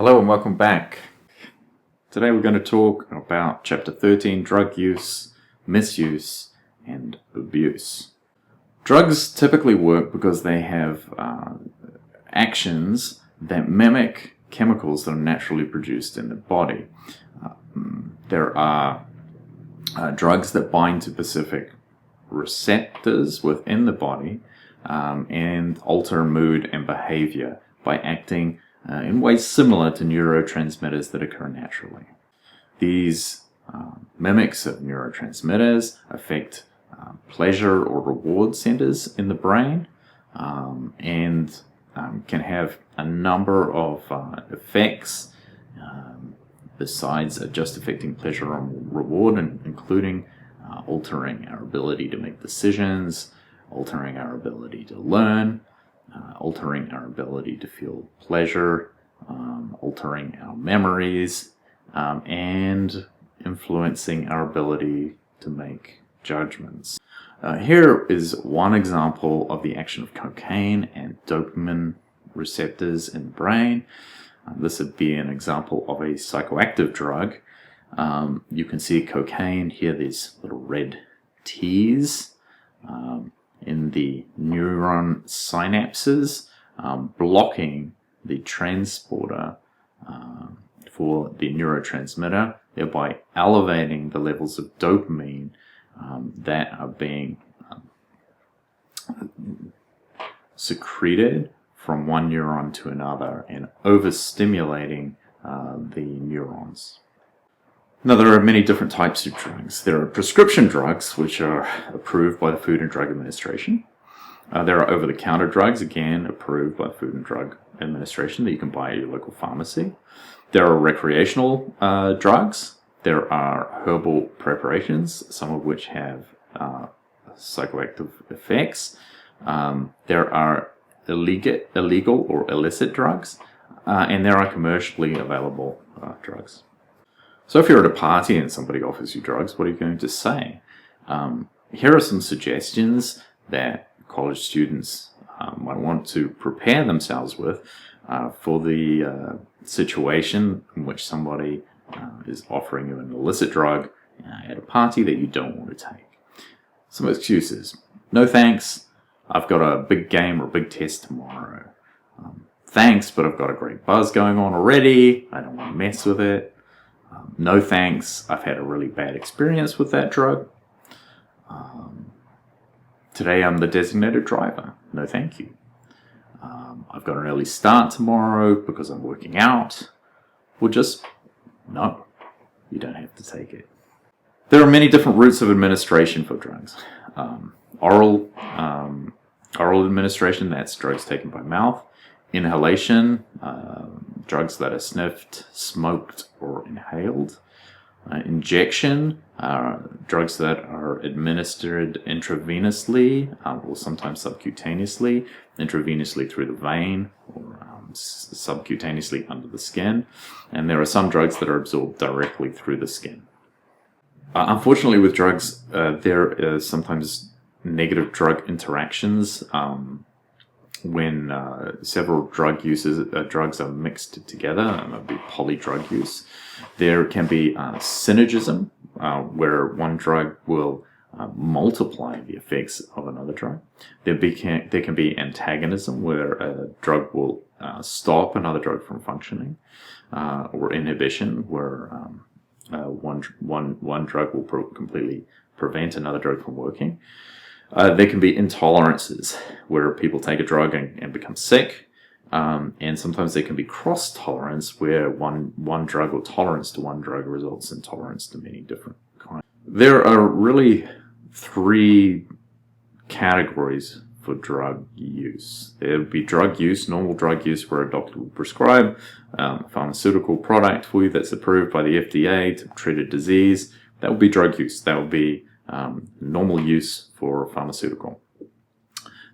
Hello and welcome back. Today we're going to talk about Chapter 13, Drug Use, Misuse, and Abuse. Drugs typically work because they have actions that mimic chemicals that are naturally produced in the body. There are drugs that bind to specific receptors within the body and alter mood and behavior by acting in ways similar to neurotransmitters that occur naturally. These mimics of neurotransmitters affect pleasure or reward centers in the brain and can have a number of effects besides just affecting pleasure and reward, including altering our ability to make decisions, altering our ability to learn, altering our ability to feel pleasure, altering our memories, and influencing our ability to make judgments. Here is one example of the action of cocaine and dopamine receptors in the brain. This would be an example of a psychoactive drug. You can see cocaine here, these little red T's in the neuron synapses, blocking the transporter for the neurotransmitter, thereby elevating the levels of dopamine that are being secreted from one neuron to another and overstimulating the neurons. Now, there are many different types of drugs. There are prescription drugs, which are approved by the Food and Drug Administration. There are over-the-counter drugs, again, approved by the Food and Drug Administration that you can buy at your local pharmacy. There are recreational drugs. There are herbal preparations, some of which have psychoactive effects. There are illegal or illicit drugs, and there are commercially available drugs. So if you're at a party and somebody offers you drugs, what are you going to say? Here are some suggestions that college students might want to prepare themselves with for the situation in which somebody is offering you an illicit drug at a party that you don't want to take. Some excuses. No thanks, I've got a big game or a big test tomorrow. Thanks, but I've got a great buzz going on already. I don't want to mess with it. No thanks, I've had a really bad experience with that drug. Today I'm the designated driver. No thank you. I've got an early start tomorrow because I'm working out. Or just, no, you don't have to take it. There are many different routes of administration for drugs. Oral administration, that's drugs taken by mouth. Inhalation, drugs that are sniffed, smoked, or inhaled. Injection, drugs that are administered intravenously or sometimes subcutaneously, intravenously through the vein or subcutaneously under the skin. And there are some drugs that are absorbed directly through the skin. Unfortunately, with drugs, there is sometimes negative drug interactions when several drugs are mixed together. That would be polydrug use. There can be synergism, where one drug will multiply the effects of another drug. There can be antagonism, where a drug will stop another drug from functioning, or inhibition, where one drug will completely prevent another drug from working. There can be intolerances, where people take a drug and become sick, and sometimes there can be cross-tolerance, where one drug or tolerance to one drug results in tolerance to many different kinds. There are really three categories for drug use. There would be drug use, normal drug use, where a doctor will prescribe a pharmaceutical product for you that's approved by the FDA to treat a disease. That would be drug use. That would be normal use for a pharmaceutical.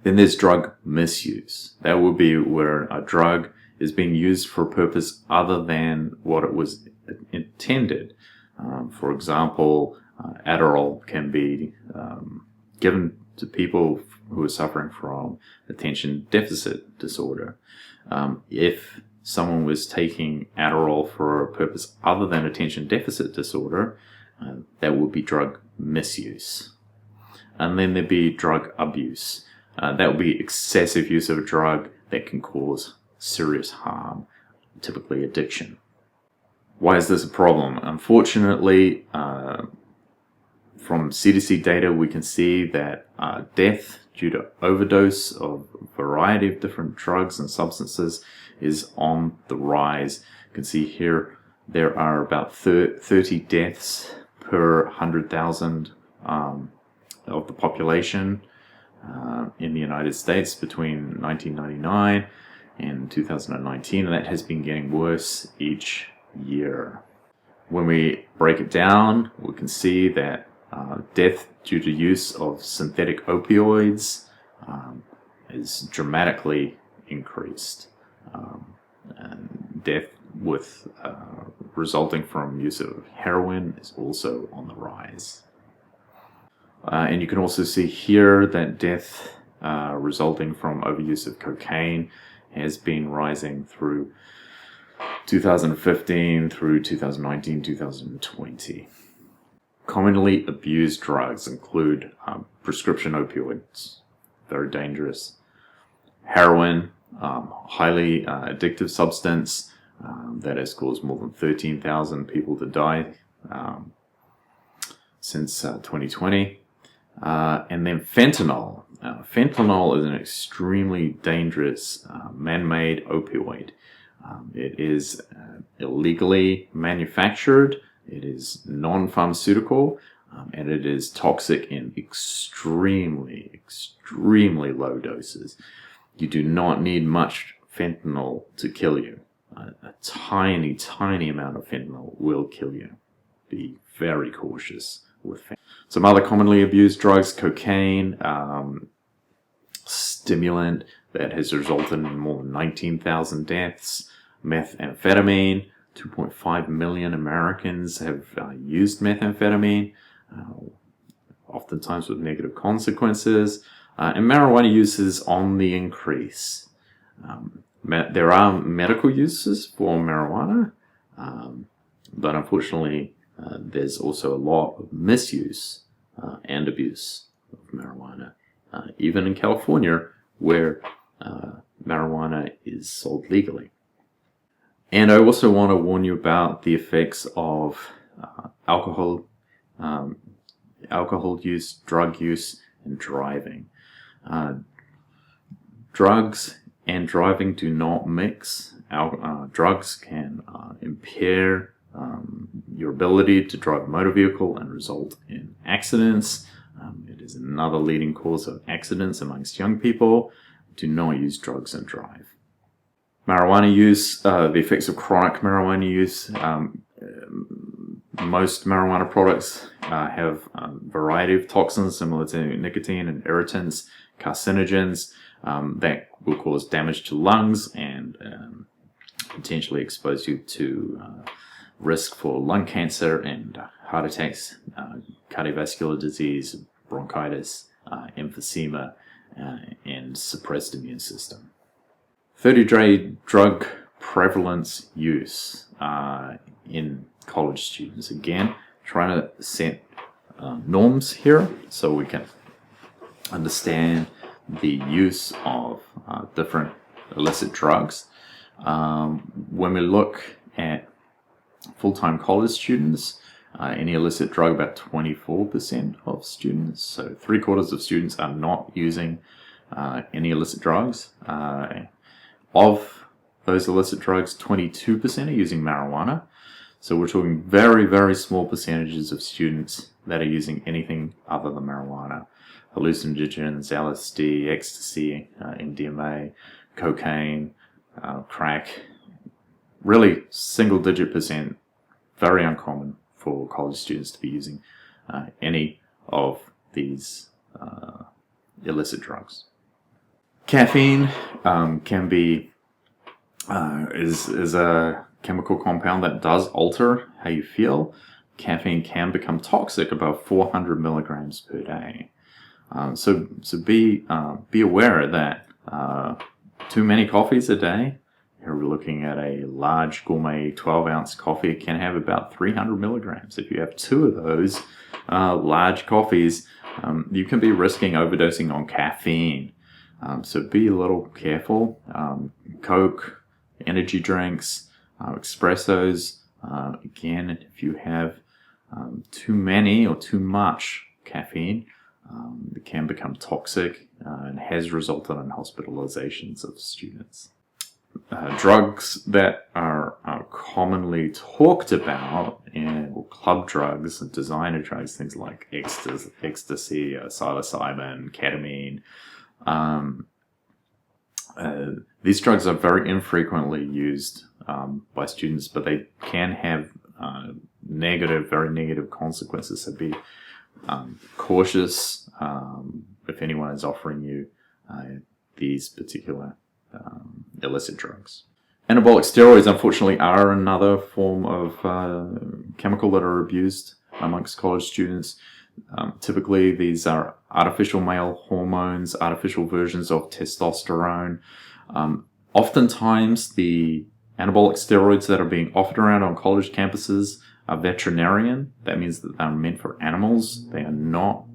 Then there's drug misuse. That would be where a drug is being used for a purpose other than what it was intended. For example, Adderall can be given to people who are suffering from attention deficit disorder. If someone was taking Adderall for a purpose other than attention deficit disorder, that would be drug misuse. And then there'd be drug abuse. That would be excessive use of a drug that can cause serious harm, typically addiction. Why is this a problem? Unfortunately, from CDC data, we can see that death due to overdose of a variety of different drugs and substances is on the rise. You can see here there are about 30 deaths per 100,000 of the population in the United States between 1999 and 2019, and that has been getting worse each year. When we break it down, we can see that death due to use of synthetic opioids is dramatically increased. And death with resulting from use of heroin is also on the rise. And you can also see here that death resulting from overuse of cocaine has been rising through 2015 through 2019, 2020. Commonly abused drugs include prescription opioids, very dangerous, heroin, highly addictive substance that has caused more than 13,000 people to die since 2020. And then fentanyl. Fentanyl is an extremely dangerous man-made opioid. It is illegally manufactured, it is non-pharmaceutical, and it is toxic in extremely, extremely low doses. You do not need much fentanyl to kill you. A tiny, tiny amount of fentanyl will kill you. Be very cautious with fentanyl. Some other commonly abused drugs: cocaine, stimulant that has resulted in more than 19,000 deaths. Methamphetamine, 2.5 million Americans have used methamphetamine, oftentimes with negative consequences. And marijuana use is on the increase. There are medical uses for marijuana, but unfortunately there's also a lot of misuse and abuse of marijuana, even in California, where marijuana is sold legally. And I also want to warn you about the effects of alcohol use, drug use, and driving. Drugs and driving do not mix. Drugs can impair your ability to drive a motor vehicle and result in accidents. It is another leading cause of accidents amongst young people. Do not use drugs and drive. Marijuana use, the effects of chronic marijuana use. Most marijuana products have a variety of toxins similar to nicotine and irritants, carcinogens that will cause damage to lungs and potentially expose you to risk for lung cancer and heart attacks, cardiovascular disease, bronchitis, emphysema, and suppressed immune system. 30-day drug prevalence use in college students. Again, trying to set norms here so we can understand the use of different illicit drugs. When we look at full-time college students, any illicit drug, about 24% of students, so 3/4 of students are not using any illicit drugs. Of those illicit drugs, 22% are using marijuana. So we're talking very, very small percentages of students that are using anything other than marijuana. Hallucinogens, LSD, ecstasy, MDMA, cocaine, crack. Really single-digit percent, very uncommon for college students to be using any of these illicit drugs. Caffeine can be is a chemical compound that does alter how you feel. Caffeine can become toxic above 400 milligrams per day. So be aware that too many coffees a day You're looking at a large gourmet 12-ounce coffee. It can have about 300 milligrams. If you have 2 of those large coffees, you can be risking overdosing on caffeine. So be a little careful. Coke, energy drinks, espressos. Again, if you have too many or too much caffeine, it can become toxic and has resulted in hospitalizations of students. Drugs that are commonly talked about in club drugs, designer drugs, things like ecstasy, psilocybin, ketamine. These drugs are very infrequently used by students, but they can have very negative consequences. So be cautious if anyone is offering you these particular illicit drugs. Anabolic steroids, unfortunately, are another form of chemical that are abused amongst college students. Typically, these are artificial male hormones, artificial versions of testosterone. Oftentimes, the anabolic steroids that are being offered around on college campuses are veterinarian. That means that they're meant for animals. They are not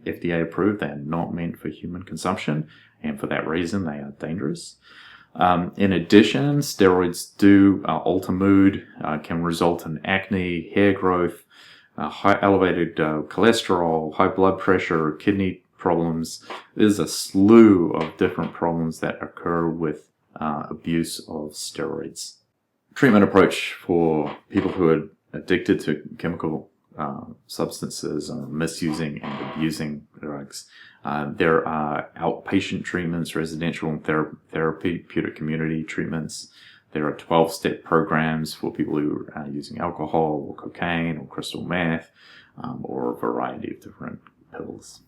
FDA approved. They are not meant for human consumption, and for that reason, they are dangerous. In addition, steroids do alter mood, can result in acne, hair growth, high elevated cholesterol, high blood pressure, kidney problems. There's a slew of different problems that occur with abuse of steroids. Treatment approach for people who are addicted to chemical substances or misusing and abusing drugs. There are outpatient treatments, residential and therapeutic community treatments. There are 12-step programs for people who are using alcohol or cocaine or crystal meth or a variety of different pills.